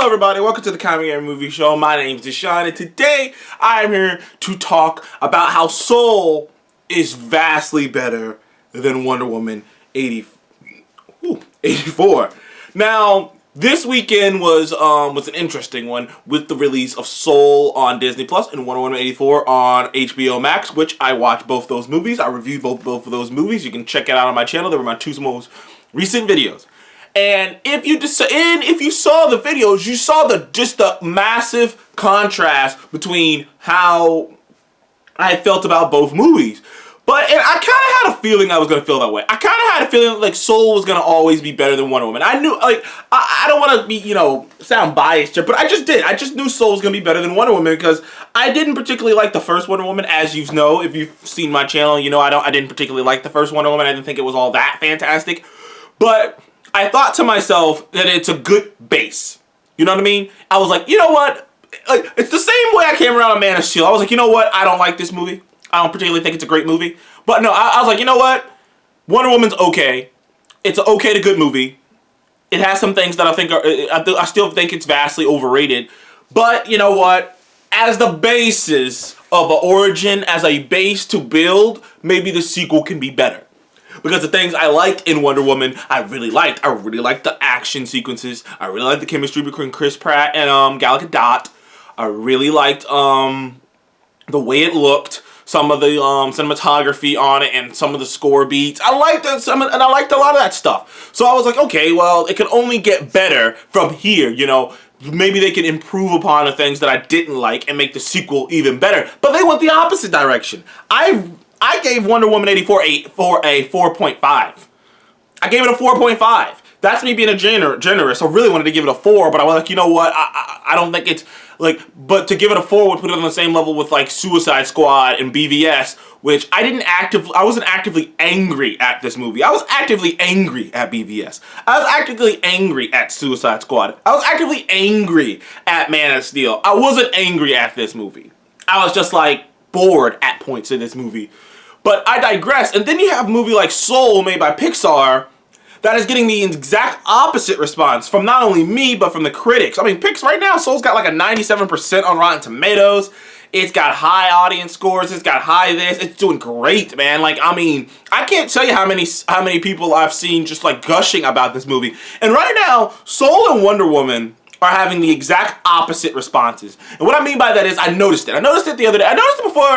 everybody, welcome to the Comic and Movie Show. My name's Deshaun, and today I am here to talk about how Soul is vastly better than Wonder Woman 84. Now, this weekend was an interesting one with the release of Soul on Disney Plus and Wonder Woman 84 on HBO Max, which I watched both those movies. I reviewed both of those movies. You can check it out on my channel. They were my two most recent videos. And if you saw the videos, you saw the massive contrast between how I felt about both movies. But I kind of had a feeling I was going to feel that way. I kind of had a feeling like Soul was going to always be better than Wonder Woman. I knew, like, I don't want to be, sound biased here, but I just did. I just knew Soul was going to be better than Wonder Woman because I didn't particularly like the first Wonder Woman, as you know. If you've seen my channel, I didn't particularly like the first Wonder Woman. I didn't think it was all that fantastic. But I thought to myself that it's a good base. You know what I mean? I was like, you know what? Like, it's the same way I came around on Man of Steel. I was like, you know what? I don't like this movie. I don't particularly think it's a great movie. But no, I was like, you know what? Wonder Woman's okay. It's an okay to good movie. It has some things that I think I still think it's vastly overrated. But you know what? As the basis of an origin, as a base to build, maybe the sequel can be better. Because the things I liked in Wonder Woman, I really liked. I really liked the action sequences. I really liked the chemistry between Chris Pratt and Gal Gadot. I really liked the way it looked, some of the cinematography on it, and some of the score beats. I liked it, and I liked a lot of that stuff. So I was like, okay, well, it can only get better from here, Maybe they can improve upon the things that I didn't like and make the sequel even better. But they went the opposite direction. I gave Wonder Woman 84 a 4.5. I gave it a 4.5. That's me being a generous. I really wanted to give it a 4, but I was like, you know what? I don't think it's like. But to give it a 4 would put it on the same level with like Suicide Squad and BVS, which I wasn't actively angry at this movie. I was actively angry at BVS. I was actively angry at Suicide Squad. I was actively angry at Man of Steel. I wasn't angry at this movie. I was just like bored at points in this movie. But I digress. And then you have a movie like Soul made by Pixar that is getting the exact opposite response from not only me, but from the critics. I mean, right now, Soul's got like a 97% on Rotten Tomatoes. It's got high audience scores. It's got high this. It's doing great, man. Like, I mean, I can't tell you how many people I've seen just like gushing about this movie. And right now, Soul and Wonder Woman are having the exact opposite responses. And what I mean by that is I noticed it. I noticed it the other day. I noticed it before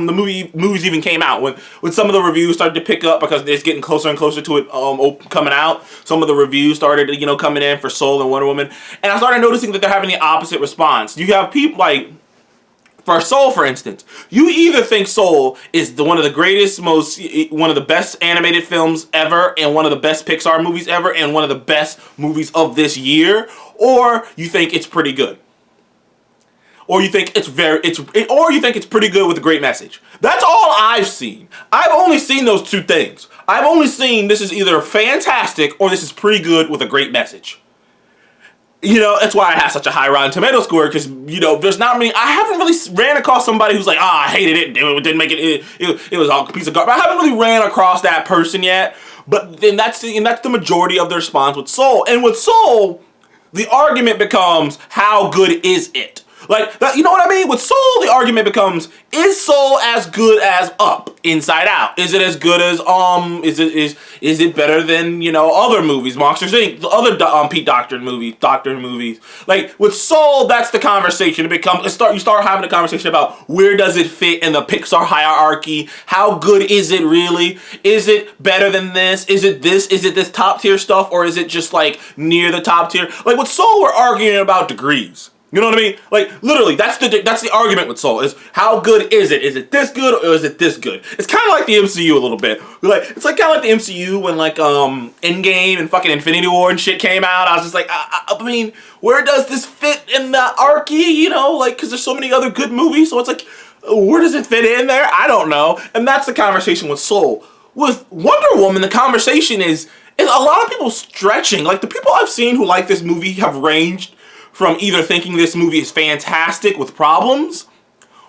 the movies even came out. When some of the reviews started to pick up because it's getting closer and closer to it coming out. Some of the reviews started coming in for Soul and Wonder Woman. And I started noticing that they're having the opposite response. You have people like, for Soul, for instance, you either think Soul is one of the greatest, one of the best animated films ever, and one of the best Pixar movies ever, and one of the best movies of this year, or you think it's pretty good, or you think it's pretty good with a great message. That's all I've seen. I've only seen those two things. I've only seen this is either fantastic or this is pretty good with a great message. That's why I have such a high Rotten Tomato score, because, there's not many. I haven't really ran across somebody who's like, I hated it, it didn't make it was all a piece of garbage. I haven't really ran across that person yet, but then that's the majority of the response with Soul. And with Soul, the argument becomes, how good is it? Like, you know what I mean? With Soul, the argument becomes, is Soul as good as Up, Inside Out? Is it as good as, is it better than, other movies, Monsters Inc., the other Pete Docter movies? Like, with Soul, that's the conversation. You start having a conversation about where does it fit in the Pixar hierarchy? How good is it really? Is it better than this? Is it this top tier stuff, or is it just, like, near the top tier? Like, with Soul, we're arguing about degrees. You know what I mean? Like, literally, that's the argument with Soul, is how good is it? Is it this good or is it this good? It's kind of like the MCU a little bit. It's like kind of like the MCU when like Endgame and fucking Infinity War and shit came out. I was just like, I mean, where does this fit in the archy? Because there's so many other good movies. So it's like, where does it fit in there? I don't know. And that's the conversation with Soul. With Wonder Woman, the conversation is a lot of people stretching. Like, the people I've seen who like this movie have ranged from either thinking this movie is fantastic with problems,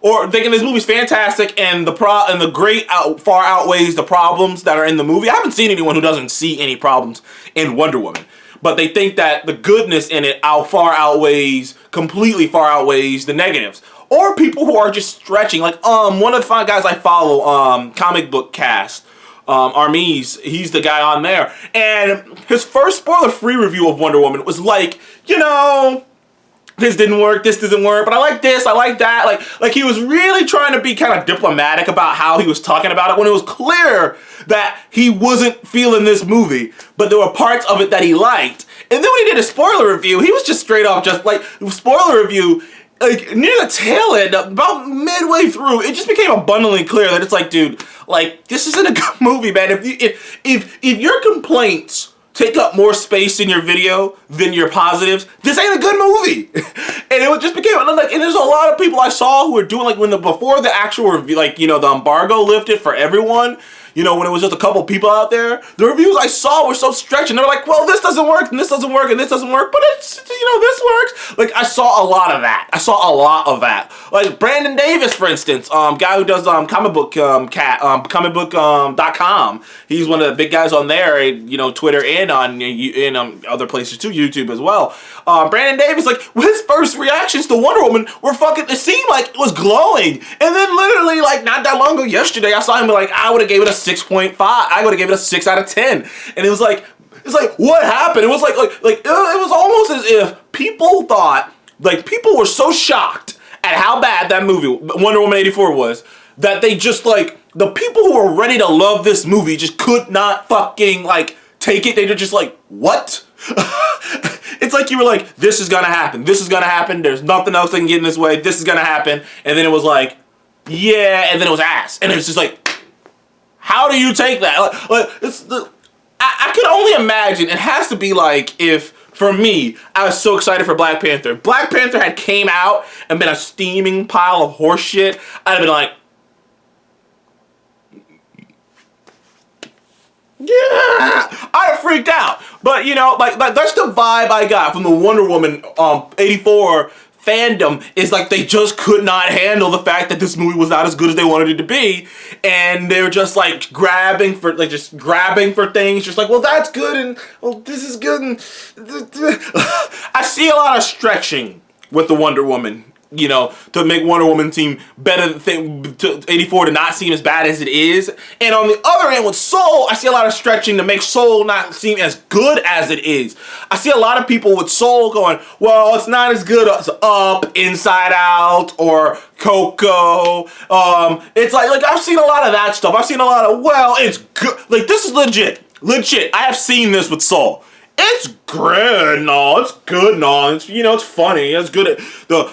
or thinking this movie's fantastic and the great far outweighs the problems that are in the movie. I haven't seen anyone who doesn't see any problems in Wonder Woman. but they think that the goodness in it completely far outweighs the negatives. Or people who are just stretching, like one of the fine guys I follow, Comic Book Cast, Armies, he's the guy on there, and his first spoiler-free review of Wonder Woman was like, this didn't work, this doesn't work, but I like this, I like that. Like he was really trying to be kind of diplomatic about how he was talking about it, when it was clear that he wasn't feeling this movie, but there were parts of it that he liked. And then when he did a spoiler review, he was just straight up just like, spoiler review, like near the tail end, about midway through, it just became abundantly clear that it's like, dude, like this isn't a good movie, man. If your complaints take up more space in your video than your positives, this ain't a good movie. And it just became like, and there's a lot of people I saw who were doing like before the actual review, like the embargo lifted for everyone. When it was just a couple people out there, the reviews I saw were so stretched, and they were like, well, this doesn't work, and this doesn't work, and this doesn't work, but it's, this works. Like, I saw a lot of that. Like, Brandon Davis, for instance, guy who does comicbook.com. He's one of the big guys on there, Twitter and on other places too, YouTube as well. Brandon Davis, like, his first reactions to Wonder Woman were it seemed like it was glowing. And then literally, like, not that long ago, yesterday, I saw him be like, I would have gave it a 6.5. I would have gave it a 6 out of 10. And it was like, what happened? It was like it was almost as if people thought, like, people were so shocked at how bad that movie, Wonder Woman 84 was, that they just, like, the people who were ready to love this movie just could not fucking, like, take it. They were just like, what? It's like you were like, this is gonna happen. This is gonna happen. There's nothing else that can get in this way. This is gonna happen. And then it was like, yeah, and then it was ass. And it's just like, how do you take that? I could only imagine, it has to be like if, for me, I was so excited for Black Panther. Black Panther had came out and been a steaming pile of horse shit. I'd have been like, yeah, I freaked out. But like that's the vibe I got from the Wonder Woman 84 fandom, is like they just could not handle the fact that this movie was not as good as they wanted it to be, and they were just like grabbing for things, just like, well, that's good, and well, this is good, and I see a lot of stretching with the Wonder Woman, to make Wonder Woman seem better, to 84 to not seem as bad as it is. And on the other end with Soul, I see a lot of stretching to make Soul not seem as good as it is. I see a lot of people with Soul going, well, it's not as good as Up, Inside Out, or Coco. It's like I've seen a lot of that stuff. I've seen a lot of, well, it's good. Like, this is legit. I have seen this with Soul. It's good, no. It's good, no. It's, it's funny. It's good. It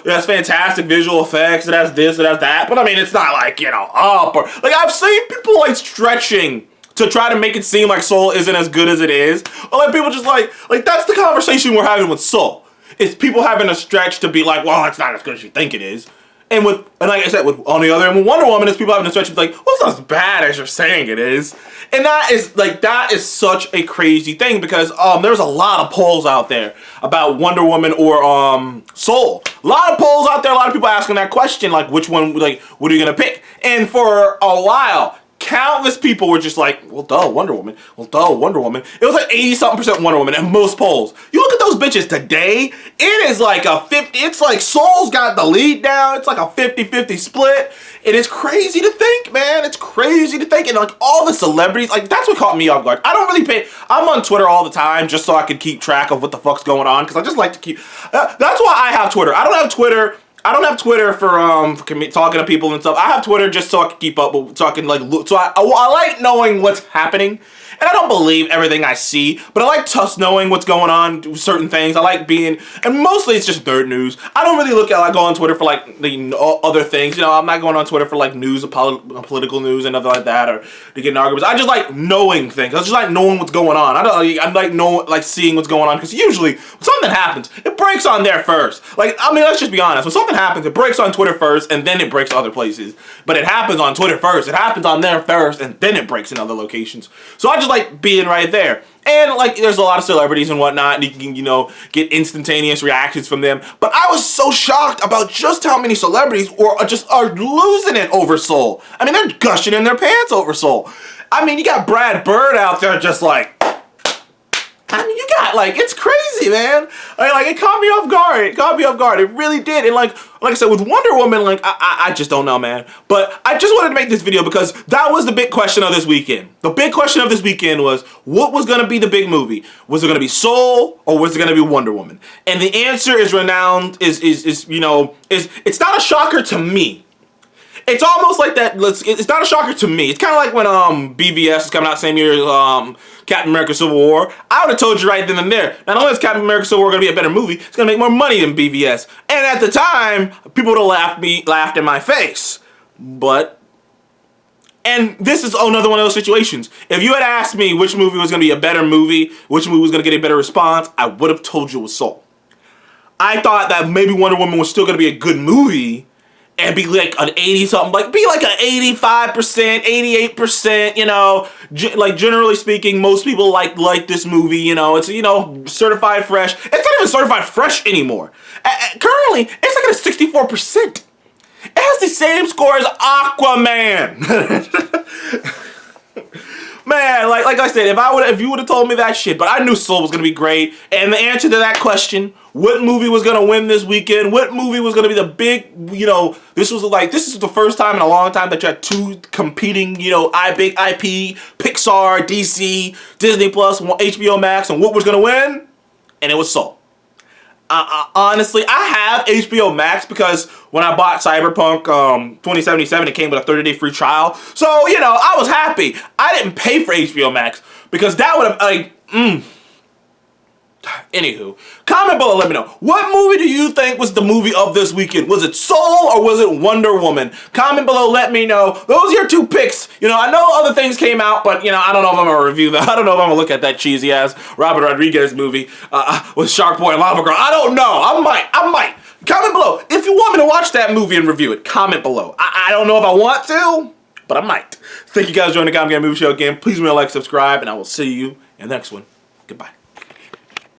has fantastic visual effects. It has this. It has that. But I mean, it's not like Up or like I've seen people like stretching to try to make it seem like Soul isn't as good as it is. Or like people just like that's the conversation we're having with Soul. It's people having a stretch to be like, well, it's not as good as you think it is. And like I said, on the other end, with Wonder Woman, it's people having a stretch to be like, well, it's not as bad as you're saying it is. And that is such a crazy thing, because there's a lot of polls out there about Wonder Woman or Soul. A lot of polls out there, a lot of people asking that question, like, which one, like, what are you gonna pick? And for a while, countless people were just like, well, duh, Wonder Woman. Well, duh, Wonder Woman. It was like 80-something% Wonder Woman in most polls. You look at those bitches today, it is like a 50, it's like Soul's got the lead down. It's like a 50-50 split. It is crazy to think, man. It's crazy to think. And like all the celebrities, like that's what caught me off guard. I don't really I'm on Twitter all the time just so I can keep track of what the fuck's going on, because I just like to keep, that's why I have Twitter. I don't have Twitter for talking to people and stuff. I have Twitter just so I can keep up with talking, like, so I like knowing what's happening. And I don't believe everything I see, but I like just knowing what's going on, certain things. I like being, and mostly it's just nerd news. I don't really go on Twitter for like the other things. I'm not going on Twitter for like news, political news and nothing like that, or to get in arguments. I just like knowing things. I just like knowing what's going on. I like seeing what's going on, because usually when something happens, it breaks on there first. Like, I mean, let's just be honest. When something happens, it breaks on Twitter first, and then it breaks other places. But it happens on Twitter first. It happens on there first, and then it breaks in other locations. So I just like being right there. And like there's a lot of celebrities and whatnot, and you can, get instantaneous reactions from them. But I was so shocked about just how many celebrities are losing it over Soul. I mean, they're gushing in their pants over Soul. I mean, you got Brad Bird out there just like, I mean, you got, like, it's crazy, man. Like, it caught me off guard. It caught me off guard. It really did. And, like I said, with Wonder Woman, like, I just don't know, man. But I just wanted to make this video because that was the big question of this weekend. The big question of this weekend was, what was going to be the big movie? Was it going to be Soul or was it going to be Wonder Woman? And the answer is renowned, it's not a shocker to me. It's almost like that. It's not a shocker to me. It's kind of like when BVS is coming out same year as Captain America: Civil War. I would have told you right then and there. Not only is Captain America: Civil War going to be a better movie, it's going to make more money than BVS. And at the time, people would have laughed in my face. And this is another one of those situations. If you had asked me which movie was going to be a better movie, which movie was going to get a better response, I would have told you it was Soul. I thought that maybe Wonder Woman was still going to be a good movie. And be like an 80-something, like be like an 85%, 88%, you know. Like generally speaking, most people like this movie, you know. It's, you know, certified fresh. It's not even certified fresh anymore. Currently, it's like at a 64%. It has the same score as Aquaman. Man, like I said, if you would have told me that shit, but I knew Soul was gonna be great. And the answer to that question, what movie was gonna win this weekend? What movie was gonna be the big, you know, this is the first time in a long time that you had two competing, you know, big IP, Pixar, DC, Disney Plus, HBO Max, and what was gonna win? And it was Soul. Honestly, I have HBO Max because when I bought Cyberpunk 2077, it came with a 30-day free trial. So, you know, I was happy. I didn't pay for HBO Max because that would have, like, Anywho, comment below, let me know. What movie do you think was the movie of this weekend? Was it Soul or was it Wonder Woman? Comment below, let me know. Those are your two picks. You know, I know other things came out, but, you know, I don't know if I'm going to review that. I don't know if I'm going to look at that cheesy-ass Robert Rodriguez movie with Shark Boy and Lava Girl. I don't know. I might. Comment below. If you want me to watch that movie and review it, comment below. I don't know if I want to, but I might. Thank you guys for joining the Comic Game Movie Show again. Please remember to like, subscribe, and I will see you in the next one. Goodbye.